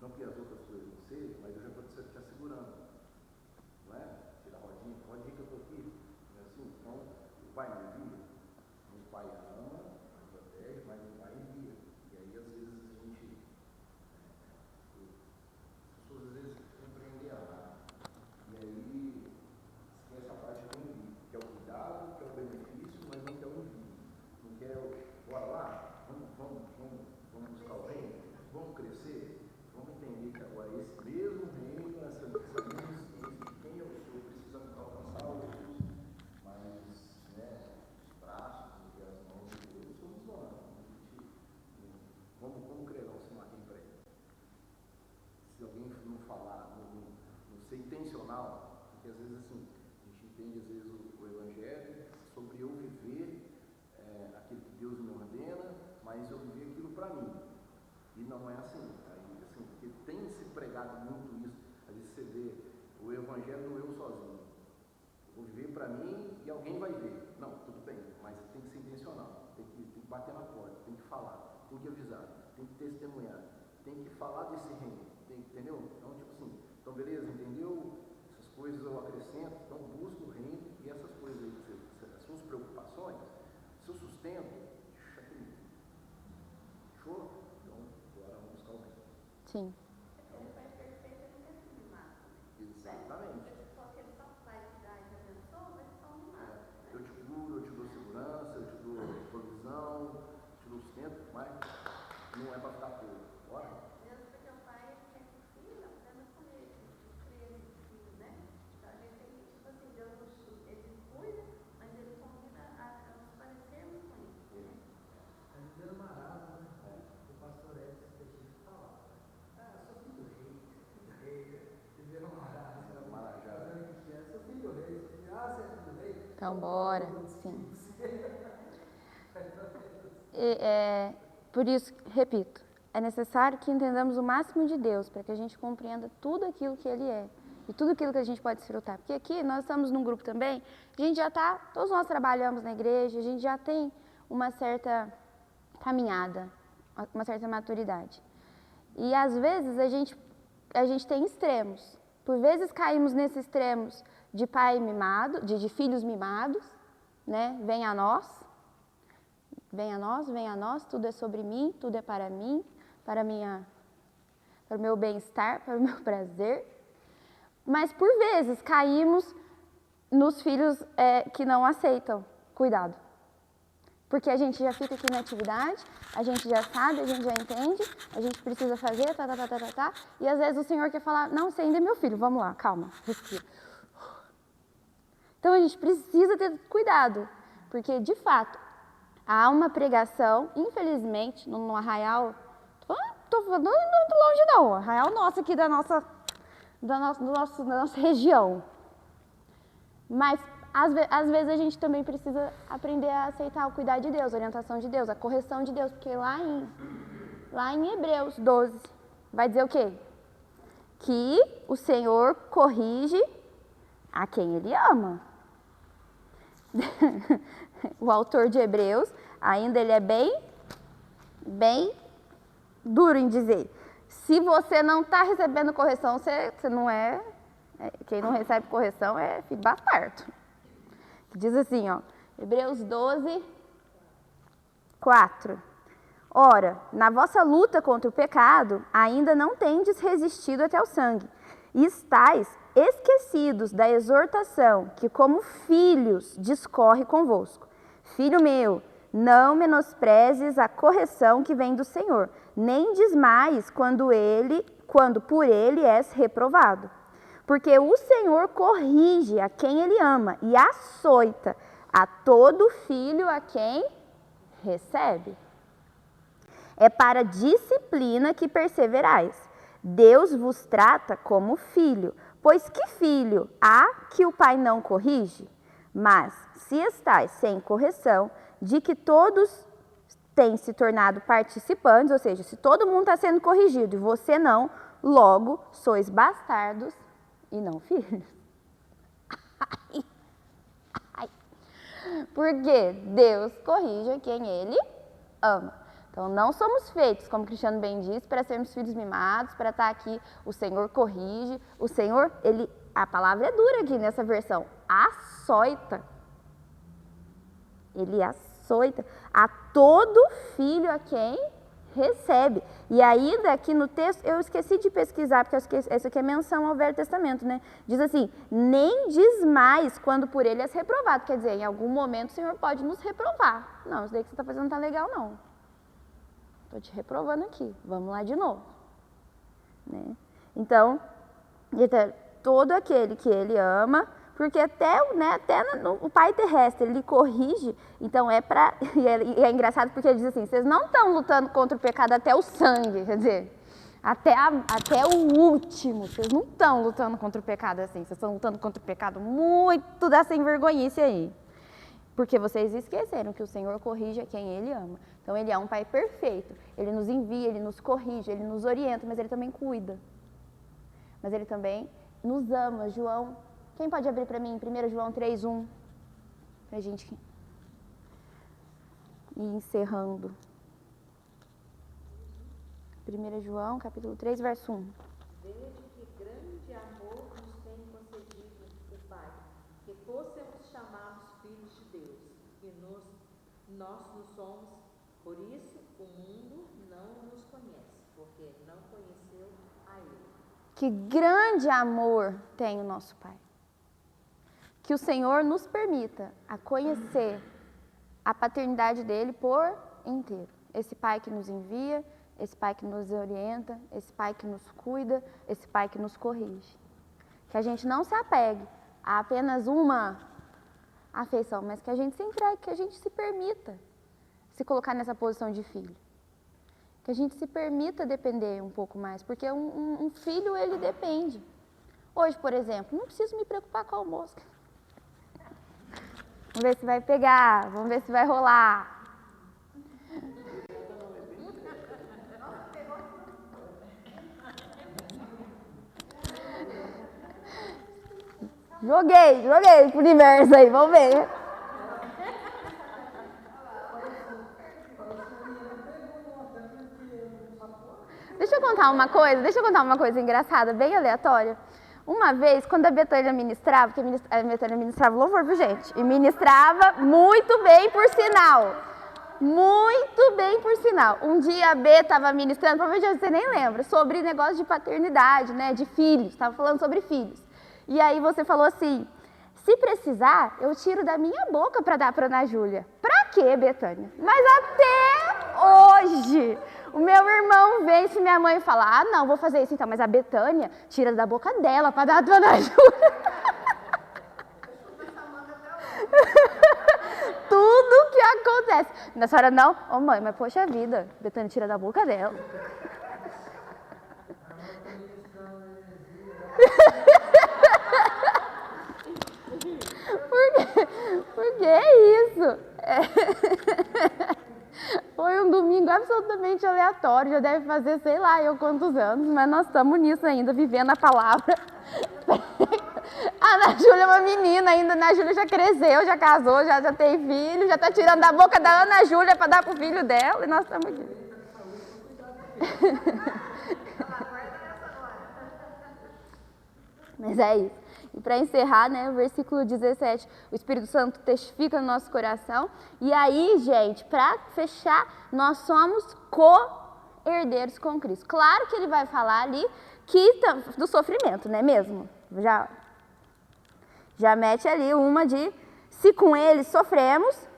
Não que as outras coisas não sejam, mas eu já estou te assegurando. Não é? Tira a rodinha que eu estou aqui. Não é assim? Então, o Pai não envia. O Pai ama, protege, mas o Pai envia. E aí, às vezes, as pessoas às vezes compreendem errado. E aí, tem essa parte do envio, que é o cuidado, que é o benefício, mas não quer o envio. Não quer o, bora lá, vamos buscar o reino, vamos crescer. Vamos entender que agora esse mesmo reino, essa mesma existência de quem eu sou, precisamos alcançar outros, mas os braços e as mãos de Deus somos nós. Como crerão se não há quem pregue? Se alguém não falar, não ser intencional, porque às vezes assim, a gente entende às vezes o Evangelho sobre eu viver aquilo que Deus me ordena, mas eu viver aquilo para mim. E não é assim. Porque tem se pregado muito isso. Às vezes você vê o Evangelho no eu sozinho. Eu vou viver para mim e alguém vai ver. Não, tudo bem, mas tem que ser intencional. Tem que bater na porta, tem que falar, tem que avisar, tem que testemunhar, tem que falar desse reino. Entendeu? Então, tipo assim, então beleza, entendeu? Essas coisas eu acrescento, então busca o reino e essas coisas aí, as suas preocupações, seu sustento, deixa comigo. Fechou? Então, agora vamos buscar o reino. Sim. Exatamente. Eu te curo, eu te dou segurança, eu te dou provisão, te dou sustento, mas não é para ficar puro. Bora? Então, bora, sim. Por isso, repito, é necessário que entendamos o máximo de Deus, para que a gente compreenda tudo aquilo que Ele é, e tudo aquilo que a gente pode desfrutar. Porque aqui, nós estamos num grupo também, a gente já está, todos nós trabalhamos na igreja, a gente já tem uma certa caminhada, uma certa maturidade. E, às vezes, a gente tem extremos. Por vezes, caímos nesses extremos de pai mimado, de filhos mimados, né? Venha a nós, tudo é sobre mim, tudo é para mim, para o meu bem-estar, para o meu prazer. Mas por vezes caímos nos filhos que não aceitam cuidado. Porque a gente já fica aqui na atividade, a gente já sabe, a gente já entende, a gente precisa fazer, e às vezes o Senhor quer falar, não, você ainda é meu filho, vamos lá, calma, respira. Então a gente precisa ter cuidado, porque de fato, há uma pregação, infelizmente, no Arraial, não muito longe não, Arraial nosso aqui da nossa região. Mas às vezes a gente também precisa aprender a aceitar o cuidado de Deus, a orientação de Deus, a correção de Deus, porque lá em Hebreus 12 vai dizer o quê? Que o Senhor corrige a quem Ele ama. O autor de Hebreus, ainda ele é bem duro em dizer, se você não está recebendo correção, você não é, quem não recebe correção é filho bastardo. Diz assim, ó, Hebreus 12, 4. Ora, na vossa luta contra o pecado, ainda não tendes resistido até o sangue, e estáis esquecidos da exortação que, como filhos, discorre convosco. Filho meu, não menosprezes a correção que vem do Senhor, nem desmaies quando por ele és reprovado. Porque o Senhor corrige a quem Ele ama e açoita a todo filho a quem recebe. É para a disciplina que perseverais. Deus vos trata como filho, pois que filho há que o pai não corrige? Mas, se estáis sem correção, de que todos têm se tornado participantes, ou seja, se todo mundo está sendo corrigido e você não, logo sois bastardos e não filhos. Porque Deus corrige a quem Ele ama. Então, não somos feitos, como o Cristiano bem disse, para sermos filhos mimados, para estar aqui, o Senhor corrige. O Senhor, a palavra é dura aqui nessa versão, açoita. Ele açoita a todo filho a quem recebe. E ainda aqui no texto, eu esqueci de pesquisar, porque essa aqui é menção ao Velho Testamento, né? Diz assim, nem desmais quando por ele és reprovado. Quer dizer, em algum momento o Senhor pode nos reprovar. Não, isso daí que você está fazendo não está legal, não. Estou te reprovando aqui, vamos lá de novo. Né? Então, todo aquele que ele ama, porque até o Pai Terrestre, ele corrige, então e é engraçado porque ele diz assim, vocês não estão lutando contra o pecado até o sangue, quer dizer, até o último, vocês não estão lutando contra o pecado assim, vocês estão lutando contra o pecado muito da sem vergonhice aí. Porque vocês esqueceram que o Senhor corrige a quem Ele ama. Então, Ele é um Pai perfeito. Ele nos envia, Ele nos corrige, Ele nos orienta, mas Ele também cuida. Mas Ele também nos ama. João, quem pode abrir para mim? 1 João 3:1. Para a gente ir encerrando. 1 João, capítulo 3, verso 1. Vede que grande amor nos tem concedido o Pai, que fôssemos chamados filhos de Deus, e nós nos somos, por isso o mundo não nos conhece, porque não conheceu a Ele. Que grande amor tem o nosso Pai. Que o Senhor nos permita a conhecer a paternidade dEle por inteiro. Esse Pai que nos envia, esse Pai que nos orienta, esse Pai que nos cuida, esse Pai que nos corrige. Que a gente não se apegue a apenas uma afeição, mas que a gente se entregue, que a gente se permita se colocar nessa posição de filho. Que a gente se permita depender um pouco mais, porque um filho, ele depende. Hoje, por exemplo, não preciso me preocupar com a almoço. Vamos ver se vai pegar, vamos ver se vai rolar. Joguei pro universo aí, vamos ver. Deixa eu contar uma coisa engraçada, bem aleatória. Uma vez, quando a Betânia ministrava, porque a Betânia ministrava louvor, viu, gente? E ministrava muito bem, por sinal. Muito bem, por sinal. Um dia a Bê estava ministrando, provavelmente você nem lembra, sobre negócio de paternidade, né, de filhos. Estava falando sobre filhos. E aí você falou assim, Se precisar, eu tiro da minha boca para dar para Ana Júlia. Pra quê, Betânia? Mas até hoje, o meu irmão vem se minha mãe falar, ah, não, vou fazer isso então, mas a Betânia tira da boca dela para dar para Ana Júlia. Tudo que acontece. A senhora não? Ô mãe, mas poxa vida, Betânia tira da boca dela. Por que isso? Foi um domingo absolutamente aleatório, já deve fazer sei lá eu quantos anos, mas nós estamos nisso ainda, vivendo a palavra. A Ana Júlia é uma menina ainda, a Ana Júlia já cresceu, já casou, já tem filho, já está tirando da boca da Ana Júlia para dar pro filho dela e nós estamos aqui. Mas é isso. E para encerrar, né, o versículo 17, o Espírito Santo testifica no nosso coração. E aí, gente, para fechar, nós somos co-herdeiros com Cristo. Claro que ele vai falar ali do sofrimento, não é mesmo? Já mete ali uma de, se com ele sofremos,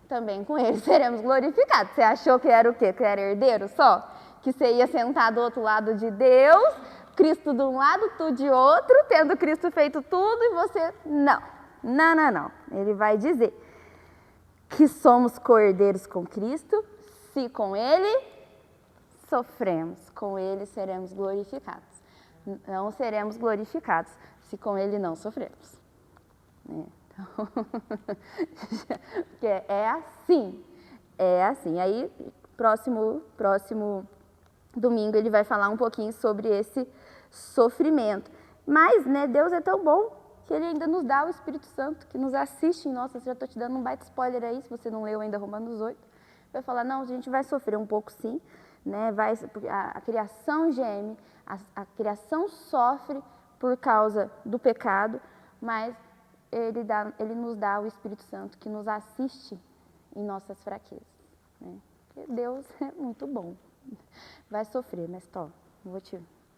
também com ele seremos glorificados. Você achou que era o quê? Que era herdeiro só? Que você ia sentar do outro lado de Deus, Cristo de um lado, tu de outro, tendo Cristo feito tudo e você... Não. Ele vai dizer que somos co-herdeiros com Cristo, se com ele sofremos, com ele seremos glorificados. Não seremos glorificados se com ele não sofremos. Então, é assim. Aí, próximo domingo ele vai falar um pouquinho sobre esse sofrimento. Mas, né, Deus é tão bom que ele ainda nos dá o Espírito Santo, que nos assiste em nós. Já estou te dando um baita spoiler aí, se você não leu ainda Romanos 8. Vai falar, não, a gente vai sofrer um pouco sim, né? A criação geme, a criação sofre por causa do pecado, mas ele nos dá o Espírito Santo que nos assiste em nossas fraquezas, né? Porque Deus é muito bom. Vai sofrer, mas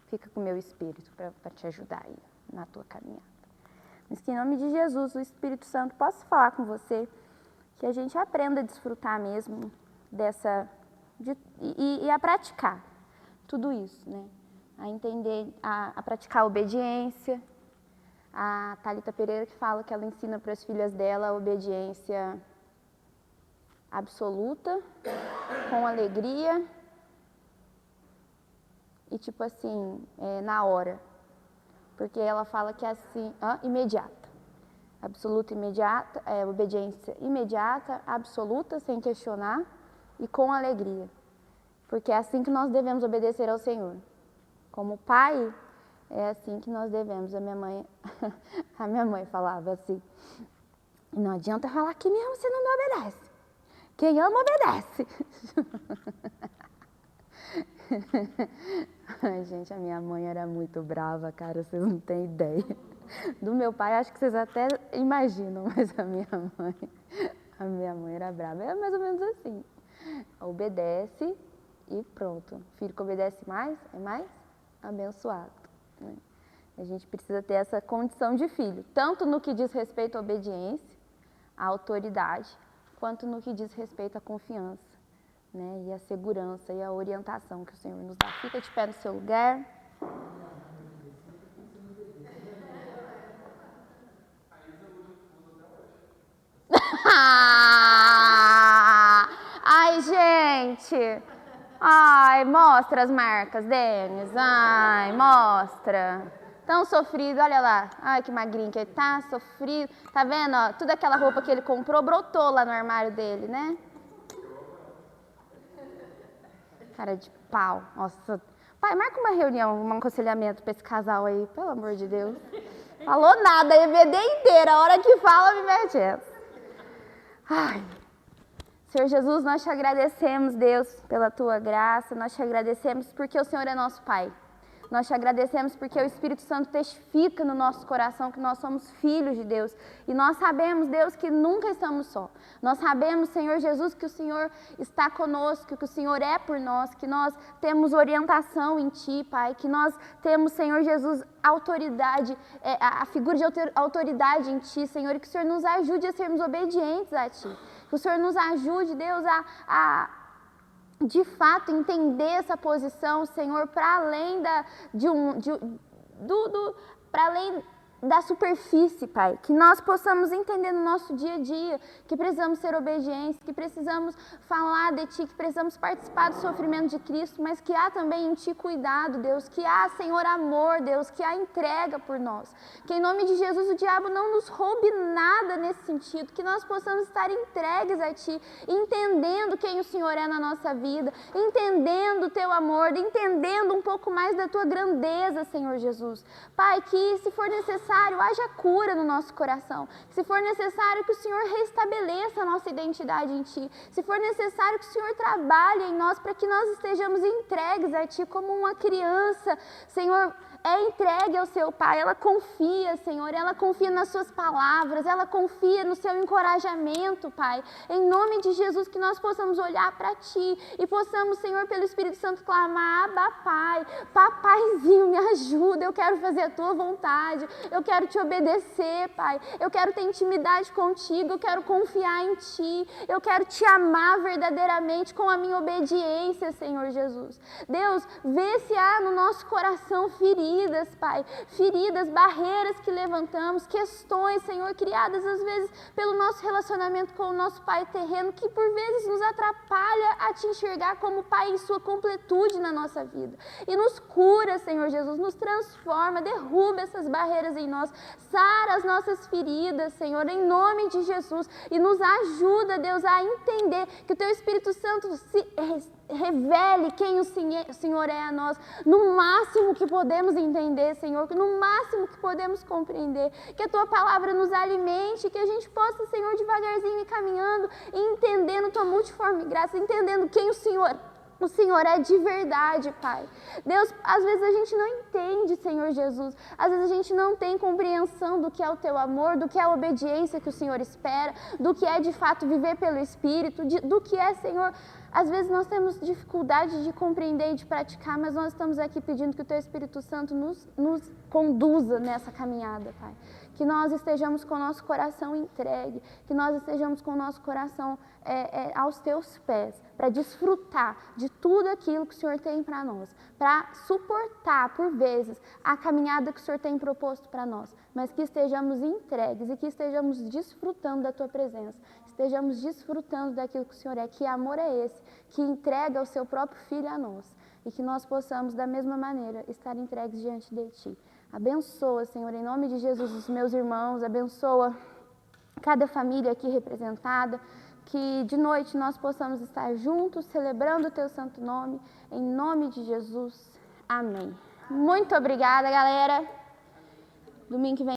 fica com o meu Espírito para te ajudar aí na tua caminhada. Mas que em nome de Jesus, o Espírito Santo possa falar com você, que a gente aprenda a desfrutar mesmo e a praticar tudo isso, né? A entender, a praticar a obediência. A Thalita Pereira que fala que ela ensina para as filhas dela a obediência absoluta, com alegria e tipo assim, na hora. Porque ela fala que é assim, imediata. Absoluta, imediata, obediência imediata, absoluta, sem questionar e com alegria. Porque é assim que nós devemos obedecer ao Senhor. Como pai, é assim que nós devemos. A minha mãe falava assim, não adianta falar que mesmo você não me obedece. Quem ama, obedece. Ai, gente, a minha mãe era muito brava, cara, vocês não têm ideia. Do meu pai, acho que vocês até imaginam, mas a minha mãe era brava. É mais ou menos assim. Obedece e pronto. Filho que obedece mais, é mais abençoado. Né? A gente precisa ter essa condição de filho, tanto no que diz respeito à obediência, à autoridade, quanto no que diz respeito à confiança, né? E à segurança e à orientação que o Senhor nos dá. Fica de pé no seu lugar. Ai, gente. Ai, mostra as marcas, Denis. Ai, mostra. Tão sofrido, olha lá. Ai, que magrinho que ele tá, sofrido. Tá vendo, ó? Tudo aquela roupa que ele comprou brotou lá no armário dele, né? Cara de pau. Nossa. Pai, marca uma reunião, um aconselhamento pra esse casal aí, pelo amor de Deus. Falou nada, a EVD inteira. A hora que fala, me mete essa. Ai. Senhor Jesus, nós te agradecemos, Deus, pela tua graça. Nós te agradecemos porque o Senhor é nosso Pai. Nós te agradecemos porque o Espírito Santo testifica no nosso coração que nós somos filhos de Deus. E nós sabemos, Deus, que nunca estamos só. Nós sabemos, Senhor Jesus, que o Senhor está conosco, que o Senhor é por nós, que nós temos orientação em Ti, Pai, que nós temos, Senhor Jesus, autoridade, a figura de autoridade em Ti, Senhor, e que o Senhor nos ajude a sermos obedientes a Ti. Que o Senhor nos ajude, Deus, a de fato entender essa posição, Senhor, para além para além da superfície, Pai, que nós possamos entender no nosso dia a dia que precisamos ser obedientes, que precisamos falar de Ti, que precisamos participar do sofrimento de Cristo, mas que há também em Ti cuidado, Deus, que há, Senhor, amor, Deus, que há entrega por nós, que em nome de Jesus o diabo não nos roube nada nesse sentido, que nós possamos estar entregues a Ti, entendendo quem o Senhor é na nossa vida, entendendo o Teu amor, entendendo um pouco mais da Tua grandeza, Senhor Jesus. Pai, que se for necessário, haja cura no nosso coração. Se for necessário que o Senhor restabeleça a nossa identidade em Ti. Se for necessário que o Senhor trabalhe em nós para que nós estejamos entregues a Ti como uma criança, Senhor, é entregue ao seu Pai, ela confia, Senhor, ela confia nas suas palavras, ela confia no seu encorajamento, Pai. Em nome de Jesus, que nós possamos olhar para Ti e possamos, Senhor, pelo Espírito Santo clamar: Abba, Pai, Papaizinho, me ajuda, eu quero fazer a Tua vontade, eu quero Te obedecer, Pai, eu quero ter intimidade contigo, eu quero confiar em Ti, eu quero Te amar verdadeiramente com a minha obediência, Senhor Jesus. Deus, vê se há no nosso coração feridas, Pai, feridas, barreiras que levantamos, questões, Senhor, criadas às vezes pelo nosso relacionamento com o nosso Pai terreno, que por vezes nos atrapalha a Te enxergar como Pai em sua completude na nossa vida. E nos cura, Senhor Jesus, nos transforma, derruba essas barreiras em nós, sara as nossas feridas, Senhor, em nome de Jesus, e nos ajuda, Deus, a entender que o Teu Espírito Santo se revele quem o Senhor é a nós, no máximo que podemos entender, Senhor, no máximo que podemos compreender, que a Tua palavra nos alimente, que a gente possa, Senhor, devagarzinho ir caminhando e entendendo Tua multiforme graça, entendendo quem o Senhor é de verdade, Pai. Deus, às vezes a gente não entende, Senhor Jesus, às vezes a gente não tem compreensão do que é o Teu amor, do que é a obediência que o Senhor espera, do que é de fato viver pelo Espírito, do que é, Senhor, às vezes nós temos dificuldade de compreender e de praticar, mas nós estamos aqui pedindo que o Teu Espírito Santo nos conduza nessa caminhada, Pai. Que nós estejamos com o nosso coração entregue, que nós estejamos com o nosso coração aos Teus pés, para desfrutar de tudo aquilo que o Senhor tem para nós, para suportar, por vezes, a caminhada que o Senhor tem proposto para nós, mas que estejamos entregues e que estejamos desfrutando da Tua presença, estejamos desfrutando daquilo que o Senhor é, que amor é esse, que entrega o Seu próprio Filho a nós, e que nós possamos, da mesma maneira, estar entregues diante de Ti. Abençoa, Senhor, em nome de Jesus, os meus irmãos, abençoa cada família aqui representada, que de noite nós possamos estar juntos, celebrando o Teu santo nome, em nome de Jesus. Amém. Muito obrigada, galera. Domingo que vem.